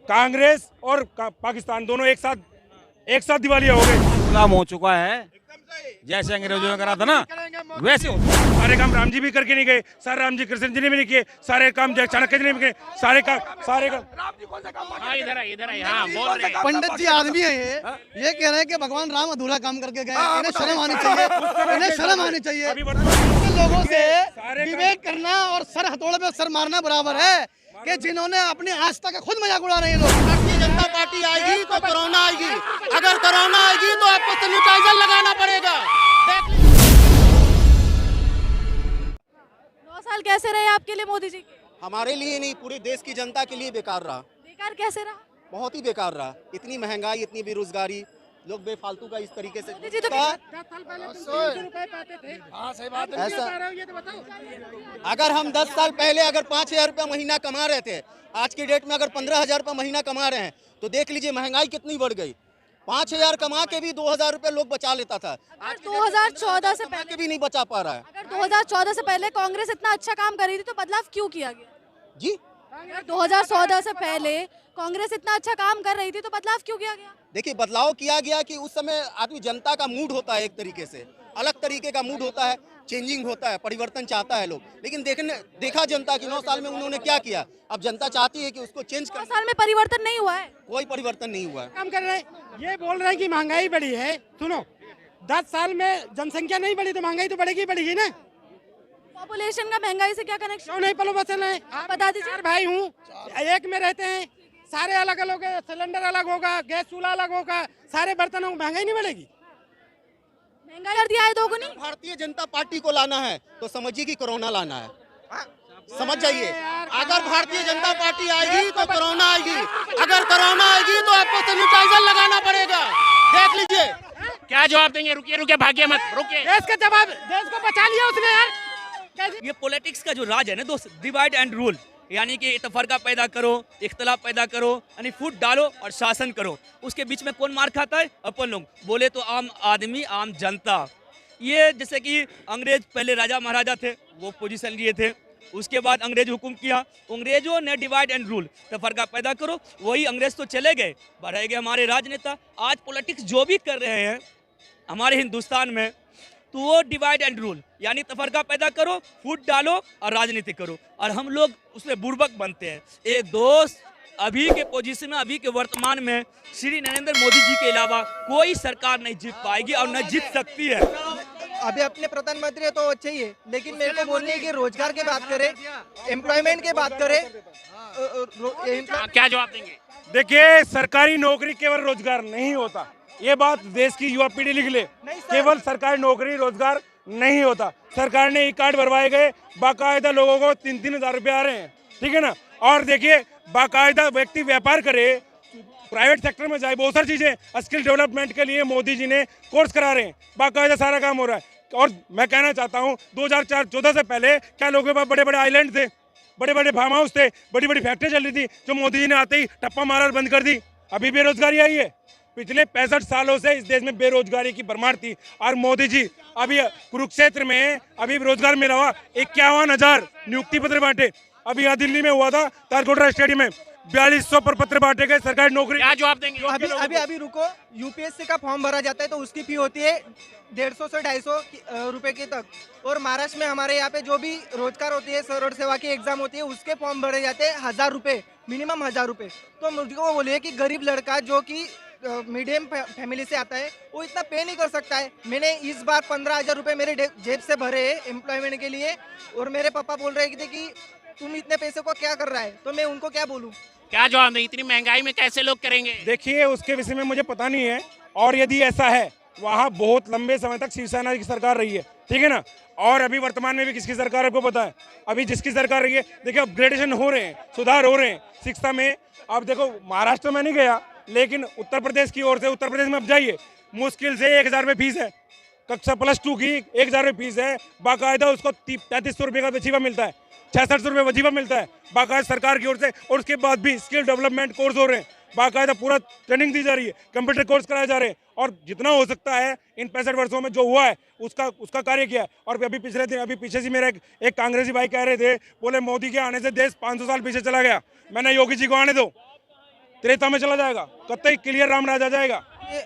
कांग्रेस और पाकिस्तान दोनों एक साथ दिवालिया हो गए। गुलाम हो चुका है, जैसे अंग्रेजों ने करा था ना वैसे हो। सारे काम राम जी भी करके नहीं गए, सारे राम जी कृष्ण जी ने भी नहीं किए, सारे काम चाणक्य जी ने भी किए, सारे काम इधर है हाँ बोल रहे हैं। पंडित जी आदमी है ये कह रहे हैं कि भगवान राम अधूरा काम करके गए। इन्हें शर्म आनी चाहिए, इन्हें शर्म आनी चाहिए। लोगों से विवेक करना और सर हथौड़े पे सर मारना बराबर है कि जिन्होंने अपनी आस्था का खुद मजाक उड़ा रहे हैं लोग। भारतीय जनता पार्टी आएगी तो कोरोना आएगी, अगर कोरोना आएगी तो आपको सैनिटाइजर लगाना पड़ेगा। 9 साल कैसे रहे आपके लिए मोदी जी के? हमारे लिए नहीं, पूरे देश की जनता के लिए बेकार रहा। बेकार कैसे रहा? बहुत ही बेकार रहा। इतनी महंगाई, इतनी बेरोजगारी, लोग बेफालतू का इस तरीके से मोदी जी तो ऐसा। अगर हम 10 साल पहले अगर 5,000 रुपया महीना कमा रहे थे, आज की डेट में अगर 15,000 रुपया महीना कमा रहे हैं तो देख लीजिए महंगाई कितनी बढ़ गई। 5,000 कमा के भी 2,000 रुपये लोग बचा लेता था, आज 2014 से कमा पहले के भी नहीं बचा पा रहा है। अगर 2014 से पहले कांग्रेस इतना अच्छा काम कर रही थी तो बदलाव क्यों किया गया? जी अगर 2014 से पहले कांग्रेस इतना अच्छा काम कर रही थी तो बदलाव क्यों किया गया? देखिए, बदलाव किया गया कि उस समय आदमी, जनता का मूड होता है एक तरीके से, अलग तरीके का मूड होता है, चेंजिंग होता है, परिवर्तन चाहता है लोग। लेकिन देखा जनता की 9 साल में उन्होंने क्या किया। अब जनता चाहती है कि उसको चेंज 9 कर। साल में परिवर्तन नहीं हुआ है। कोई परिवर्तन नहीं हुआ है। काम कर रहे हैं, ये बोल रहे हैं कि महंगाई बढ़ी है। सुनो, 10 साल में जनसंख्या नहीं बढ़ी तो महंगाई तो बढ़ेगी ना। पॉपुलेशन का महंगाई से क्या कनेक्शन? क्यों नहीं पॉपुलेशन है? आप बता दीजिए। 4 भाई हूँ, एक में रहते हैं, सारे अलग अलग है, सिलेंडर अलग होगा, गैस चूल्हा अलग होगा, सारे बर्तनों में महंगाई नहीं बढ़ेगी। महंगाई कर दिया है दोगुनी। भारतीय जनता पार्टी को लाना है तो समझिए कि कोरोना लाना है। समझ जाइए, अगर भारतीय जनता पार्टी आएगी तो कोरोना आएगी, अगर कोरोना आएगी तो आपको सैनिटाइजर लगाना पड़ेगा। देख लीजिए। क्या जवाब देंगे? रुकिए भागिए मत, रुकिए। देश का जवाब, देश को बचा लिया उसने यार। ये पॉलिटिक्स का जो राज है ना दोस्त, डिवाइड एंड रूल, यानी कि तफरका पैदा करो, इख्तलाफ पैदा करो, यानी फूट डालो और शासन करो। उसके बीच में कौन मार खाता है? अपन लोग। बोले तो आम आदमी, आम जनता। ये जैसे कि अंग्रेज पहले राजा महाराजा थे, वो पोजीशन लिए थे, उसके बाद अंग्रेज हुकुम किया, अंग्रेजों ने डिवाइड एंड रूल, तफरका पैदा करो, वही अंग्रेज तो चले गए, बढ़े गए हमारे राजनेता। आज पॉलिटिक्स जो भी कर रहे हैं हमारे हिंदुस्तान में, तो वो डिवाइड एंड रूल, यानी तफरका पैदा करो, फूट डालो और राजनीति करो, और हम लोग उसमें बुर्बक बनते हैं। एक दोस्त, अभी के पोजीशन में, अभी के वर्तमान में श्री नरेंद्र मोदी जी के अलावा कोई सरकार नहीं जीत पाएगी और न जीत सकती है। अभी अपने प्रधानमंत्री तो अच्छे ही है, लेकिन मेरे को बोलने है कि रोजगार की बात करें, एम्प्लॉयमेंट की बात करें। आप क्या जवाब देंगे? देखिए, सरकारी नौकरी केवल रोजगार नहीं होता, ये बात देश की युवा पीढ़ी लिख ले। केवल सरकारी नौकरी रोजगार नहीं होता। सरकार ने ई कार्ड बनवाए गए, बाकायदा लोगों को 3-3 हज़ार रुपये आ रहे हैं, ठीक है ना। और देखिए, बाकायदा व्यक्ति व्यापार करे, प्राइवेट सेक्टर में जाए, बहुत सारी चीजें स्किल डेवलपमेंट के लिए मोदी जी ने कोर्स करा रहे हैं, बाकायदा सारा काम हो रहा है। और मैं कहना चाहता हूँ, 2014 से पहले क्या लोगों के पास बड़े बड़े आइलैंड थे, बड़े बड़े फार्म हाउस थे, बड़ी बड़ी फैक्ट्री चल रही थी, जो मोदी जी ने आते ही टप्पा मारा बंद कर दी। अभी बेरोजगारी आई है। पिछले 65 सालों से इस देश में बेरोजगारी की भरमार थी, और मोदी जी अभी कुरुक्षेत्र में अभी रोजगार मिला हुआ 51,000 नियुक्ति पत्र बांटे। अभी यहाँ दिल्ली में हुआ था, तालकोटरा स्टेडियम में 4200 पर पत्र बांटे गए सरकारी नौकरी। क्या जवाब देंगे? अभी रुको, यूपीएससी का फॉर्म भरा जाता है तो उसकी फी होती है 150 से 250 रुपए की तक। और महाराष्ट्र में हमारे यहाँ पे जो भी रोजगार होती है, सरल सेवा की एग्जाम होती है, उसके फॉर्म भरे जाते हैं 1,000 रुपए, मिनिमम 1,000 रुपए। तो मुझको बोलिए कि गरीब लड़का जो कि मीडियम फैमिली से आता है, वो इतना पे नहीं कर सकता है। मैंने इस बार 15,000 रुपए मेरे जेब से भरे एम्प्लॉयमेंट के लिए, और मेरे पापा बोल रहे थे कि तुम इतने पैसे को क्या कर रहा है, तो मैं उनको क्या बोलूं? क्या जवाब देंगे? इतनी महंगाई में कैसे लोग करेंगे? देखिए, उसके विषय में मुझे पता नहीं है, और यदि ऐसा है, वहाँ बहुत लंबे समय तक शिवसेना की सरकार रही है, ठीक है ना। और अभी वर्तमान में भी किसकी सरकार आपको पता है? अभी जिसकी सरकार रही है, देखिए अपग्रेडेशन हो रहे हैं, सुधार हो रहे हैं शिक्षा में। अब देखो, महाराष्ट्र में नहीं गया, लेकिन उत्तर प्रदेश की ओर से, उत्तर प्रदेश में अब जाइए, मुश्किल से 1,000 रुपये फीस है, कक्षा +2 की 1,000 रुपये फीस है, बाकायदा उसको 3300 रुपये का वजीफा मिलता है, 6600 रुपये वजीफा मिलता है बाकायदा सरकार की ओर से। और उसके बाद भी स्किल डेवलपमेंट कोर्स हो रहे हैं, बाकायदा पूरा ट्रेनिंग दी जा रही है, कंप्यूटर कोर्स कराए जा रहे हैं, और जितना हो सकता है इन 65 वर्षों में जो हुआ है उसका कार्य किया है। और अभी पिछले दिन, अभी पीछे से मेरा एक कांग्रेसी भाई कह रहे थे, बोले मोदी के आने से देश 500 साल पीछे चला गया। मैंने योगी जी को आने दो, त्रेता में चला जाएगा, कतई क्लियर राम राज आ जाएगा। ये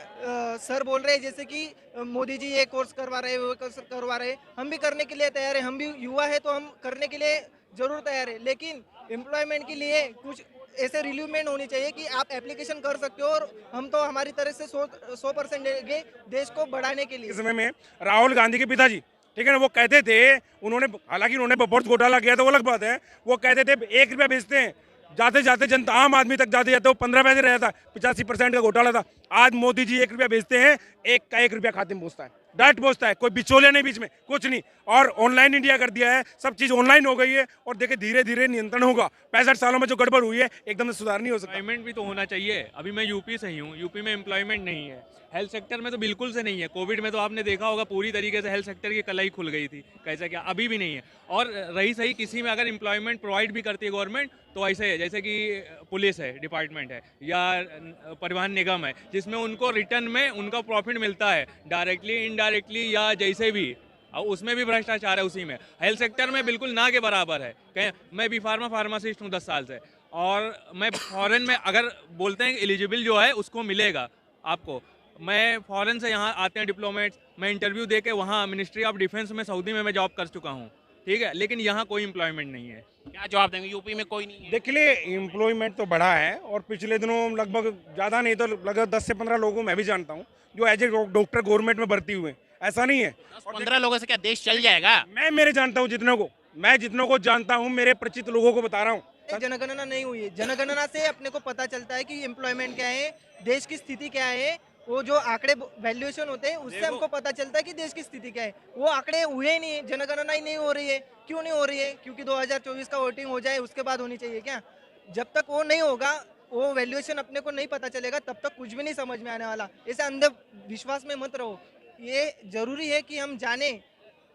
सर बोल रहे हैं जैसे कि मोदी जी ये कोर्स करवा रहे हैं, वो कोर्स करवा रहे हैं, हम भी करने के लिए तैयार है, हम भी युवा है तो हम करने के लिए जरूर तैयार है, लेकिन एम्प्लॉयमेंट के लिए कुछ ऐसे रिलीवमेंट होनी चाहिए कि आप एप्लीकेशन कर सकते हो और हम तो हमारी तरफ से 100% देंगे देश को बढ़ाने के लिए। इस समय में राहुल गांधी के पिताजी, ठीक है ना, वो कहते थे, उन्होंने हालांकि उन्होंने बहुत घोटाला किया था, वो अलग बात है, वो कहते थे 1 रुपया बेचते हैं, जाते जाते जनता आम आदमी तक जाते जाते वो 15 पैसे रहता था, 85% का घोटाला था। आज मोदी जी 1 रुपया बेचते हैं, 1 का 1 रुपया खाते में पहुंचता है, डायरेक्ट पहुंचता है, कोई बिचौलिया नहीं बीच में, कुछ नहीं। और ऑनलाइन इंडिया कर दिया है, सब चीज ऑनलाइन हो गई है और देखिए धीरे धीरे नियंत्रण होगा। 65 सालों में जो गड़बड़ हुई है एकदम से सुधार नहीं हो सकता। एम्प्लॉयमेंट भी तो होना चाहिए। अभी मैं यूपी से ही हूँ, यूपी में एम्प्लॉयमेंट नहीं है, हेल्थ सेक्टर में तो बिल्कुल से नहीं है। कोविड में तो आपने देखा होगा पूरी तरीके से हेल्थ सेक्टर की कलाई खुल गई थी, कैसा क्या अभी भी नहीं है। और रही सही किसी में अगर एम्प्लॉयमेंट प्रोवाइड भी करती है गवर्नमेंट तो ऐसे है जैसे कि पुलिस है, डिपार्टमेंट है या परिवहन निगम है, जिसमें उनको रिटर्न में उनका प्रॉफिट मिलता है डायरेक्टली इनडायरेक्टली या जैसे भी, और उसमें भी भ्रष्टाचार है उसी में। हेल्थ सेक्टर में बिल्कुल ना के बराबर है। मैं भी फार्मासिस्ट हूँ 10 साल से, और मैं फॉरेन में अगर बोलते हैं एलिजिबल जो है उसको मिलेगा आपको, मैं फॉरेन से यहाँ आते हैं डिप्लोमेट्स, मैं इंटरव्यू दे के वहाँ मिनिस्ट्री ऑफ डिफेंस में सऊदी में मैं जॉब कर चुका हूँ, ठीक है, लेकिन यहाँ कोई एम्प्लॉयमेंट नहीं है। क्या जवाब देंगे? यूपी में कोई नहीं है। देखिए एम्प्लॉयमेंट तो बढ़ा है और पिछले दिनों लगभग ज़्यादा नहीं तो लगभग 10 से 15 लोगों मैं भी जानता हूँ जो एज ए डॉक्टर गवर्नमेंट में भर्ती हुए, ऐसा नहीं है। 15 लोगों से क्या देश चल जाएगा? मैं जानता हूँ जितनों को जानता हूँ, मेरे परिचित लोगों को बता रहा हूँ। जनगणना नहीं हुई है, जनगणना से अपने को पता चलता है कि एम्प्लॉयमेंट क्या है, देश की स्थिति क्या है। वो जो आंकड़े वैल्यूएशन होते हैं उससे हमको पता चलता है कि देश की स्थिति क्या है। वो आंकड़े हुए ही नहीं, जनगणना ही नहीं हो रही है। क्यों नहीं हो रही है? क्योंकि 2024 का वोटिंग हो जाए उसके बाद होनी चाहिए क्या? जब तक वो नहीं होगा, वो वैल्यूएशन अपने को नहीं पता चलेगा, तब तक कुछ भी नहीं समझ में आने वाला। ऐसे अंधे विश्वास में मत रहो। ये जरूरी है कि हम जाने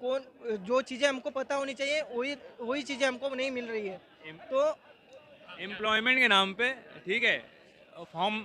कौन जो चीज़ें हमको पता होनी चाहिए वही चीज़ें हमको नहीं मिल रही है। तो एम्प्लॉयमेंट के नाम पे, ठीक है, फॉर्म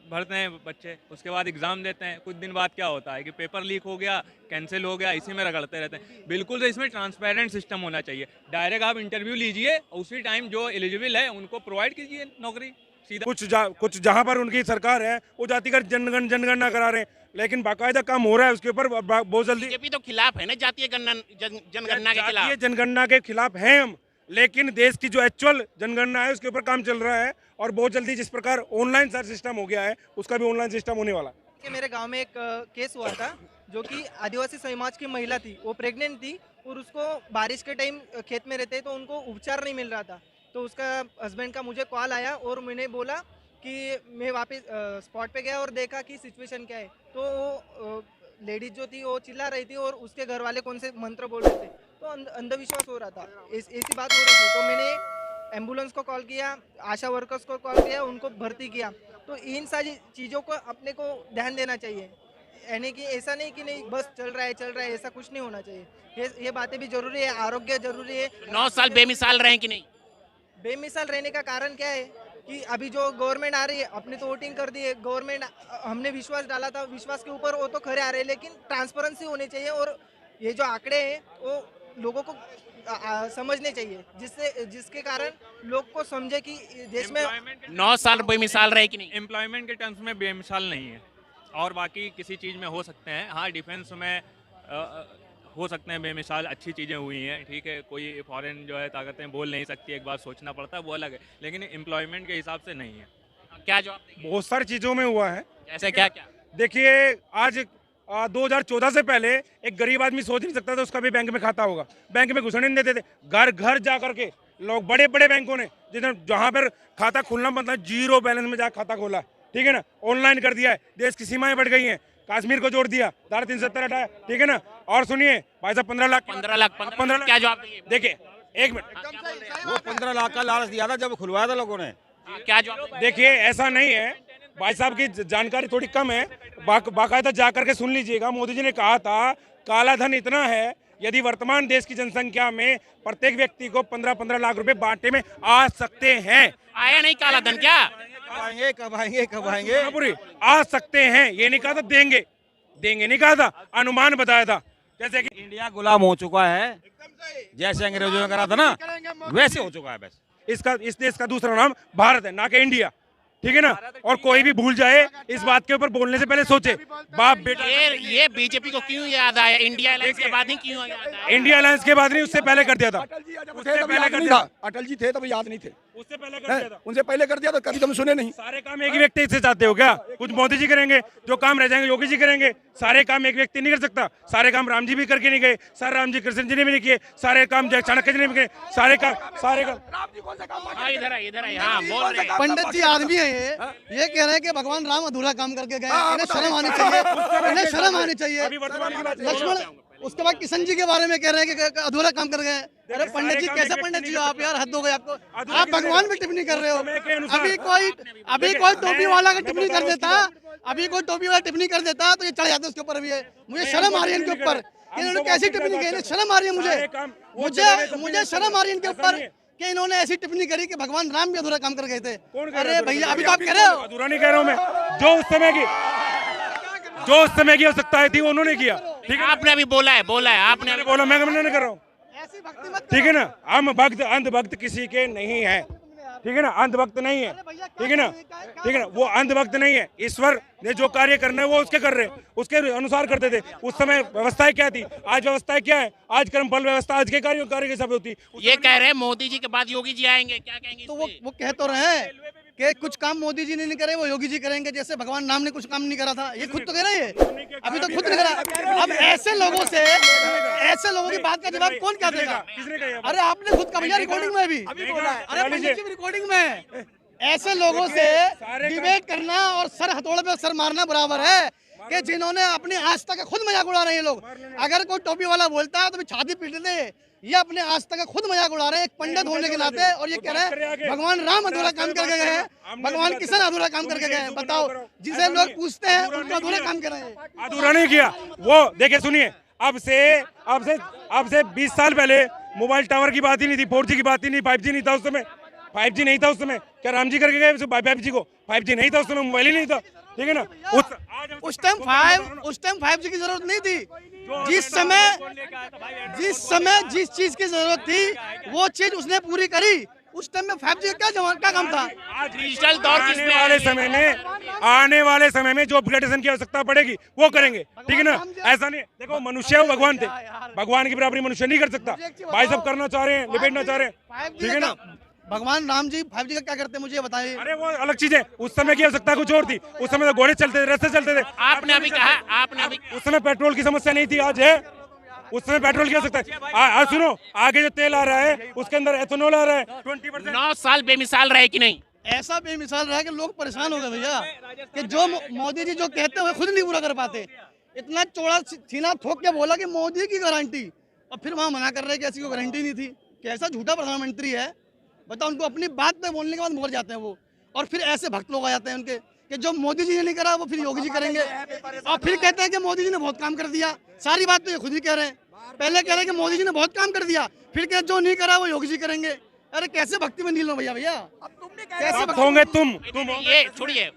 भरते हैं बच्चे, उसके बाद एग्ज़ाम देते हैं, कुछ दिन बाद क्या होता है कि पेपर लीक हो गया, कैंसिल हो गया, इसी में रगड़ते रहते हैं। बिल्कुल तो इसमें ट्रांसपेरेंट सिस्टम होना चाहिए। डायरेक्ट आप इंटरव्यू लीजिए, उसी टाइम जो एलिजिबल है उनको प्रोवाइड कीजिए नौकरी सीधा। कुछ जहाँ पर उनकी सरकार है वो जातिगत जनगणना करा रहे हैं, लेकिन बाकायदा काम हो रहा है उसके ऊपर बहुत जल्दी। बीजेपी तो खिलाफ है ना जातीय जनगणना के खिलाफ। जनगणना के खिलाफ हैं हम, लेकिन देश की जो एक्चुअल जनगणना है उसके ऊपर काम चल रहा है और बहुत जल्दी जिस प्रकार ऑनलाइन सर सिस्टम हो गया है उसका भी ऑनलाइन सिस्टम होने वाला है। कि मेरे गांव में एक केस हुआ था जो कि आदिवासी समाज की महिला थी, वो प्रेग्नेंट थी और उसको बारिश के टाइम खेत में रहते तो उनको उपचार नहीं मिल रहा था। तो उसका हस्बैंड का मुझे कॉल आया और मैंने बोला कि मैं वापस स्पॉट पे गया और देखा कि सिचुएशन क्या है। तो वो लेडीज जो थी वो चिल्ला रही थी और उसके घर वाले कौन से मंत्र बोल रहे थे, तो अंधविश्वास हो रहा था, ऐसी बात हो रही थी। तो मैंने एम्बुलेंस को कॉल किया, आशा वर्कर्स को कॉल किया, उनको भर्ती किया। तो इन सारी चीज़ों को अपने को ध्यान देना चाहिए, यानी कि ऐसा नहीं कि नहीं बस चल रहा है, ऐसा कुछ नहीं होना चाहिए। ये बातें भी जरूरी है, आरोग्य जरूरी है। 9 साल बेमिसाल रहे कि नहीं? बेमिसाल रहने का कारण क्या है कि अभी जो गवर्नमेंट आ रही है, अपने तो वोटिंग कर दी है गवर्नमेंट, हमने विश्वास डाला था, विश्वास के ऊपर वो तो खरे आ रहे हैं, लेकिन ट्रांसपेरेंसी होनी चाहिए और ये जो आंकड़े हैं वो लोगों को समझने चाहिए, जिसके कारण लोग को समझे कि देश में 9 साल बेमिसाल रहे कि नहीं? एम्प्लॉयमेंट के टर्म्स में बेमिसाल नहीं है, और बाकी किसी चीज़ में हो सकते हैं। हाँ, डिफेंस में हो सकते हैं बेमिसाल, अच्छी चीज़ें हुई हैं, ठीक है, कोई फॉरेन जो है ताकतें बोल नहीं सकती, एक बार सोचना पड़ता है, वो अलग है, लेकिन एम्प्लॉयमेंट के हिसाब से नहीं है। क्या जवाब देंगे? बहुत सारी चीज़ों में हुआ है। जैसे क्या क्या? देखिए आज 2014 से पहले एक गरीब आदमी सोच नहीं सकता था उसका भी बैंक में खाता होगा, बैंक में घुसने नहीं देते थे। घर घर जा करके लोग, बड़े बड़े बैंकों ने जहाँ पर खाता खुलना मतलब 0 बैलेंस में जा खाता खोला, ठीक है ना, ऑनलाइन कर दिया है। देश की सीमाएं बढ़ गई हैं, कश्मीर को जोड़ दिया, धारा 370 हटाया, ठीक है ना। और सुनिए भाई साहब, 15 लाख क्या जवाब देंगे? देखिए एक मिनट, वो 15 लाख का लालच दिया था जब खुलवाया था लोगों ने। क्या जवाब? देखिए ऐसा नहीं है, भाई साहब की जानकारी थोड़ी कम है, बाकायदा जा करके सुन लीजिएगा। मोदी जी ने कहा था काला धन इतना है, यदि वर्तमान देश की जनसंख्या में प्रत्येक व्यक्ति को 15-15 लाख रुपए बांटे में आ सकते हैं। आया नहीं काला धन क्या? कब आएंगे पूरी आ सकते हैं, ये नहीं कहा था देंगे नहीं कहा था, अनुमान बताया था। जैसे कि इंडिया गुलाम हो चुका है, जैसे अंग्रेजों ने करा था ना, वैसे हो चुका है। बस इस देश का दूसरा नाम भारत है, ना कि इंडिया, ठीक है ना। और कोई भी भूल जाए इस बात के ऊपर बोलने से पहले सोचे। बाप बेटा ये बीजेपी को क्यों याद आया? इंडिया अलायंस के बाद ही क्यों याद आया? इंडिया अलायंस के बाद नहीं, उससे पहले कर दिया था। उससे पहले कर दिया था। अटल जी थे तब याद नहीं थे, उससे पहले कर दिया था। उनसे पहले कर दिया तो कभी तुम सुने नहीं। सारे काम एक ही व्यक्ति से चाहते हो क्या? कुछ मोदी जी करेंगे, जो काम रह जाएंगे योगी जी करेंगे। सारे काम एक व्यक्ति नहीं कर सकता। सारे काम राम जी भी करके नहीं गए, सारे राम जी कृष्ण जी ने भी नहीं किए, सारे काम चाणक्य जी ने भी किए, सारे काम इधर है, हाँ बोल रहे हैं। पंडित जी आदमी है ये कह रहे हैं कि भगवान राम अधूरा काम करके गए, इन्हें शर्म आनी चाहिए, इन्हें शर्म आनी चाहिए। लक्ष्मण, उसके बाद किशन जी के बारे में कह रहे हैं कि अधूरा काम कर गए। अरे पंडित जी, कैसे पंडित जी हो आप यार? हद हो गई आपको। आप भगवान भी टिप्पणी कर रहे हो। अभी कोई टोपी वाला का टिप्पणी कर देता, अभी कोई टोपी वाला टिप्पणी कर देता तो ये चढ़ जाता उसके ऊपर। भी है, मुझे शर्म आ रही है इनके ऊपर। इन्होंने कैसी टिप्पणी की? शर्म आ रही है मुझे शर्म आ रही है इनके ऊपर कि इन्होंने ऐसी टिप्पणी करी कि भगवान राम भी अधूरा काम कर गए थे। अरे भैया, अभी तो आप कह रहे हो। अधूरा नहीं कह रहा हूँ मैं, जो उस समय की आवश्यकता थी वो उन्होंने किया। ठीक है, आपने अभी बोला है आपने अभी बोला, मैं नहीं कर रहा हूँ। ऐसी भक्ति मत ठीक है ना, हम भक्त अंधभक्त किसी के नहीं है। ठीक है ना, अंधभक्त नहीं है। ठीक है ना, ठीक है ना, वो अंधभक्त नहीं है। ईश्वर ने जो कार्य करना है वो उसके कर रहे हैं, उसके अनुसार करते थे। उस समय व्यवस्थाएं क्या थी, आज व्यवस्थाएं क्या है? आज कर्मफल व्यवस्था आज के कार्य के हिसाब से होती। ये कह रहे हैं मोदी जी के बाद योगी जी आएंगे, क्या कहेंगे? तो वो कह तो रहे हैं कि कुछ काम मोदी जी ने नहीं करे, वो योगी जी करेंगे। जैसे भगवान राम ने कुछ काम नहीं करा था, ये खुद तो कह रहे हैं। अभी तो खुद नहीं करा। अब ऐसे लोगों की बात का जवाब कौन क्या देगा? अरे आपने खुद का भैया रिकॉर्डिंग में भी, अरे पंडित जी रिकॉर्डिंग में ऐसे लोगों से डिबेट करना और सर हथौड़े पे सर मारना बराबर है कि जिन्होंने अपनी आस्था का खुद मजाक उड़ा रहे हैं लोग। अगर कोई टोपी वाला बोलता है तो छाती पीट दे। ये अपने आस्था का खुद मजाक उड़ा रहे हैं एक पंडित होने के नाते। और ये कह रहे हैं भगवान राम अधूरा काम करके गए हैं, भगवान किशन अधूरा काम करके गए हैं। बताओ, जिसे लोग पूछते हैं उनको अधूरा काम कर रहे हैं। अधूरा नहीं किया वो। देखिए सुनिए, अब से 20 साल पहले मोबाइल टावर की बात ही नहीं थी, 4G की बात ही नहीं, 5G नहीं था उस समय। 5G नहीं था उस समय। क्या राम जी करके गए 5G को? 5G नहीं था उस समय, मोबाइल ही नहीं था। ठीक है ना, उस टाइम 5G की जरूरत नहीं थी। जिस समय जिस चीज की जरूरत थी वो चीज उसने पूरी करी। उस टाइम में 5G का क्या काम था? डिजिटल दौर आने वाले समय में जो अपग्रेडेशन की आवश्यकता पड़ेगी वो करेंगे। ठीक है ना, ऐसा नहीं। देखो, मनुष्य वो भगवान थे, भगवान की बराबरी मनुष्य नहीं कर सकता। भाई सब करना चाह रहे हैं, लिपेटना चाह रहे हैं। ठीक है ना, भगवान राम जी 5G का क्या करते हैं मुझे बताइए। अरे वो अलग चीज है। उस समय की आवश्यकता कुछ और थी। उस समय तो घोड़े चलते थे, रस्ते चलते थे। आपने अभी कहा, उस समय पेट्रोल की समस्या नहीं थी, आज है। उस समय पेट्रोल की आवश्यकता है। आज सुनो, आगे जो तेल आ रहा है उसके अंदर एथेनॉल आ रहा है 20%। 9 साल बेमिसाल रहे कि नहीं? ऐसा बेमिसाल रहा कि लोग परेशान हो गए भैया कि जो मोदी जी जो कहते हैं वो खुद नहीं पूरा कर पाते। इतना चौड़ा सीना ठोक के बोला कि मोदी की गारंटी, और फिर वहाँ मना कर रहे कि ऐसी कोई गारंटी नहीं थी। कैसा झूठा प्रधानमंत्री है बताओ। उनको अपनी बात पे बोलने के बाद मुकर जाते हैं वो। और फिर ऐसे भक्त लोग आ जाते हैं उनके कि जो मोदी जी ने नहीं करा वो फिर योगी जी करेंगे। और फिर कहते हैं कि मोदी जी ने बहुत काम कर दिया। सारी बात तो ये खुद ही कह रहे हैं। पहले कह रहे हैं कि मोदी जी ने बहुत काम कर दिया, फिर कह जो नहीं करा वो योगी जी करेंगे। अरे कैसे भक्ति में नील लो भैया। कैसे भक्त होंगे तुम ये छोड़िए,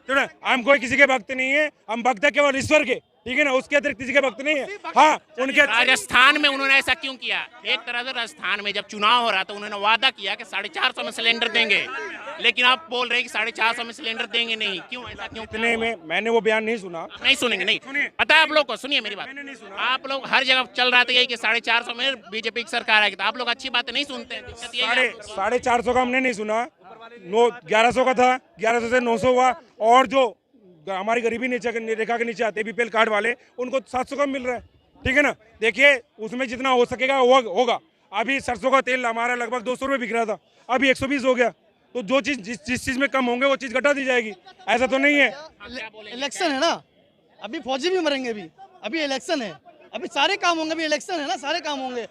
हम कोई किसी के भक्त नहीं है। हम भक्त है केवल ईश्वर के। ठीक है ना, उसके अतिरिक्त किसी के भक्त नहीं है। हाँ, उनके राजस्थान में उन्होंने ऐसा क्यों किया? एक तरह से राजस्थान में जब चुनाव हो रहा था उन्होंने वादा किया कि 450 में सिलेंडर देंगे, लेकिन आप बोल रहे हैं कि 450 में सिलेंडर देंगे नहीं। क्यों ऐसा क्यों? इतने में मैंने वो बयान नहीं सुना। नहीं सुनेंगे, नहीं पता है आप लोग को। सुनिए मेरी बात, आप लोग हर जगह चल रहा था यही कि 450 में बीजेपी की सरकार आएगी, तो आप लोग अच्छी बातें नहीं सुनते हैं। 450 का हमने नहीं सुना। 1100 का था, 1100 से 900 हुआ। और जो हमारी गरीबी रेखा के नीचे आते BPL कार्ड वाले, उनको 700 का मिल रहा है। ठीक है ना, देखिए उसमें जितना हो सकेगा होगा। अभी सरसों का तेल हमारा लगभग 200 रुपये बिक रहा था, अभी 120 हो गया। तो जो चीज जिस चीज में कम होंगे वो चीज घटा दी जाएगी। ऐसा तो नहीं है। इलेक्शन है ना, अभी फौजी भी मरेंगे। अभी इलेक्शन है, अभी सारे काम होंगे। अभी इलेक्शन है ना, सारे काम होंगे।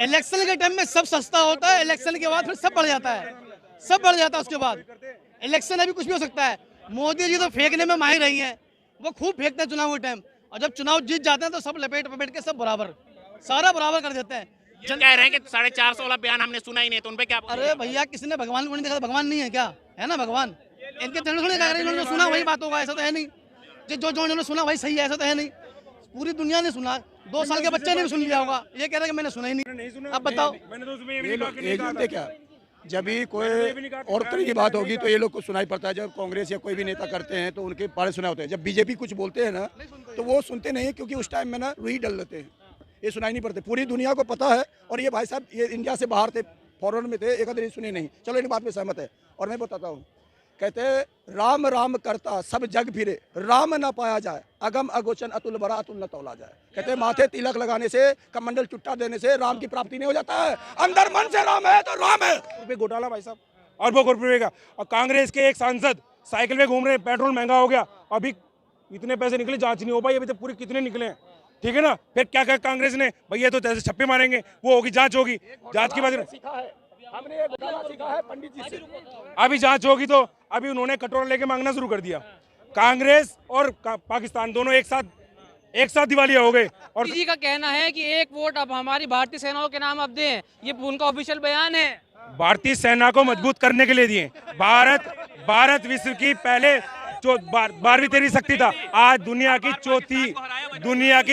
इलेक्शन के टाइम में सब सस्ता होता है, इलेक्शन के बाद फिर सब बढ़ जाता है। सब बढ़ जाता है उसके बाद। इलेक्शन अभी कुछ भी हो सकता है। मोदी जी तो फेंकने में माहिर रही हैं, वो खूब फेंकते हैं चुनाव के टाइम। और जब चुनाव जीत जाते हैं तो सब लपेट के सब बराबर, सारा बराबर कर देते हैं। कह रहे हैं कि 450 वाला बयान हमने सुना ही नहीं, तो उनपे क्या? अरे भैया, किसी ने भगवान को नहीं देखा? भगवान नहीं है क्या? है ना भगवान। इनके इन्होंने सुना वही बात होगा, ऐसा तो है नहीं। जो इन्होंने सुना वही सही है, ऐसा तो है नहीं। पूरी दुनिया ने सुना, 2 साल के बच्चे ने भी सुन लिया होगा। ये कह रहे हैं कि मैंने सुना ही नहीं। अब बताओ, क्या जब भी कोई और तरह की बात होगी तो ये लोग को सुनाई पड़ता है। जब कांग्रेस या कोई भी नेता करते हैं तो उनके बारे सुनाई होते हैं। जब बीजेपी कुछ बोलते हैं ना तो वो सुनते नहीं, क्योंकि उस टाइम में ना रूही डल लेते हैं, ये सुनाई नहीं पड़ते। पूरी दुनिया को पता है। और ये भाई साहब ये इंडिया से बाहर थे, फॉरेन में थे, एक आधे सुने नहीं। चलो इन बात में सहमत है। और मैं बताता हूँ, कहते राम राम करता सब जग फिरे, राम ना पाया जाए, अगम अगोचन अतुल बरा अतुल न तौला जाए। कहते माथे तिलक लगाने से, कमंडल चुट्टा देने से राम की प्राप्ति नहीं हो जाता है। अंदर मन से राम है तो राम है। रुपये घोटाला भाई साहब, और वो रुपये का। और कांग्रेस के एक सांसद साइकिल में घूम रहे हैं, पेट्रोल महंगा हो गया, अभी इतने पैसे निकले, जांच नहीं हो पाई अभी तक, पूरे कितने निकले हैं, ठीक है ना। फिर क्या कहा कांग्रेस ने, भैया तो जैसे छप्पे मारेंगे, वो होगी जांच होगी, जांच की बात हमने ये घोटाला सीखा है पंडित जी से। अभी जांच होगी तो अभी उन्होंने कटोरा लेके मांगना शुरू कर दिया। कांग्रेस और पाकिस्तान दोनों एक साथ दिवालिया हो गए। और जी का कहना है कि एक वोट अब हमारी भारतीय सेनाओं के नाम अब दें, ये उनका ऑफिशियल बयान है। भारतीय सेना को मजबूत करने के लिए दिए। भारत विश्व की पहले 12वीं 13वीं शक्ति था, आज दुनिया की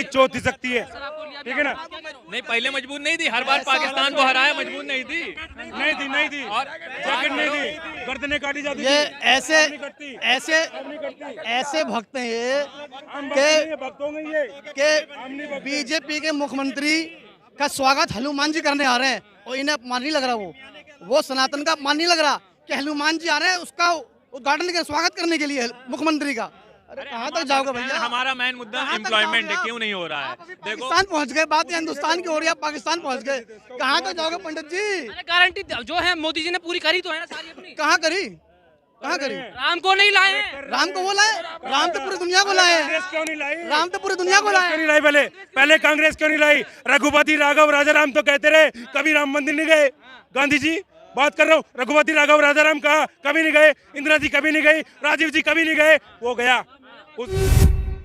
चौथी शक्ति है, ठीक है ना। नहीं, पहले मजबूत नहीं थी, हर बार पाकिस्तान को हराया, मजबूत नहीं थी। नहीं थी और जैकेट नहीं थी, गर्दनें काटी जाती ये थी। ऐसे भक्त हैं ये कि बीजेपी के मुख्यमंत्री का स्वागत हनुमान जी करने आ रहे हैं और इन्हें अपमान नहीं लग रहा। वो सनातन का अपमान नहीं लग रहा कि हनुमान जी आ रहे हैं उसका उद्घाटन के स्वागत करने के लिए मुख्यमंत्री का। अरे कहाँ तक जाओगे भैया? हमारा मेन मुद्दा एम्प्लॉयमेंट है, क्यों नहीं हो रहा है? देखो पाकिस्तान पहुंच गए, बात हिंदुस्तान की हो रही है, पाकिस्तान पहुंच गए, कहाँ तक जाओगे पंडित जी? गारंटी जो है मोदी जी ने पूरी करी तो है ना सारी अपनी। कहाँ करी? राम को नहीं लाए, राम को वो लाए, राम तो पूरी दुनिया को लाए, क्यों नहीं लाई? राम तो पूरी दुनिया को लाए। क्यों नहीं लाई? पहले कांग्रेस क्यों नहीं लाई? रघुपति राघव राजाराम तो कहते रहे, कभी राम मंदिर नहीं गए। गांधी जी बात कर रहा हूँ, रघुपति राघव राजाराम कहा, कभी नहीं गए। इंदिरा जी कभी नहीं गई, राजीव जी कभी नहीं गए, वो गया।